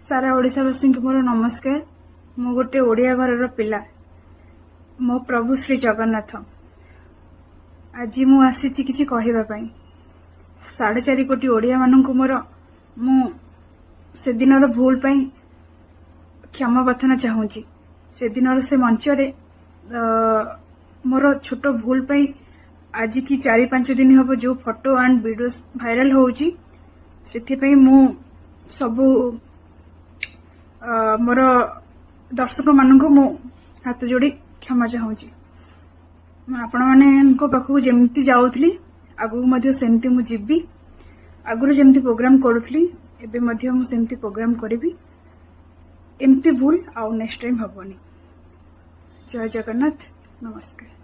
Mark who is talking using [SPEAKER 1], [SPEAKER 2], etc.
[SPEAKER 1] सारा ओडिशावासी को मोर नमस्कार। मु गोटे ओडिया घर पिला मो प्रभु श्री जगन्नाथ आज मु आसी किछि कहबा पई 4.5 कोटी ओडिया माननकु मोर मु से दिनर भूल पई क्षमा प्रार्थना चाहूची। से दिनर से मंच रे मोर छोट भूल पई आज की 4-5 दिन हबो जो फोटो एंड वीडियोस वायरल होउची सेथि पई मु सबु मोर दर्शक मानक मु हाथ जोड़ी क्षमा चाहूची। आपण माने पाखक जमती जाऊथली आगु मध्य सेमती मु जिबी आगु जमती प्रोग्राम करूथली एबे मध्य मु सेमती प्रोग्राम करिबी। एमती भूल आउ नेक्स्ट टाइम हबनी। जय जगन्नाथ, नमस्कार।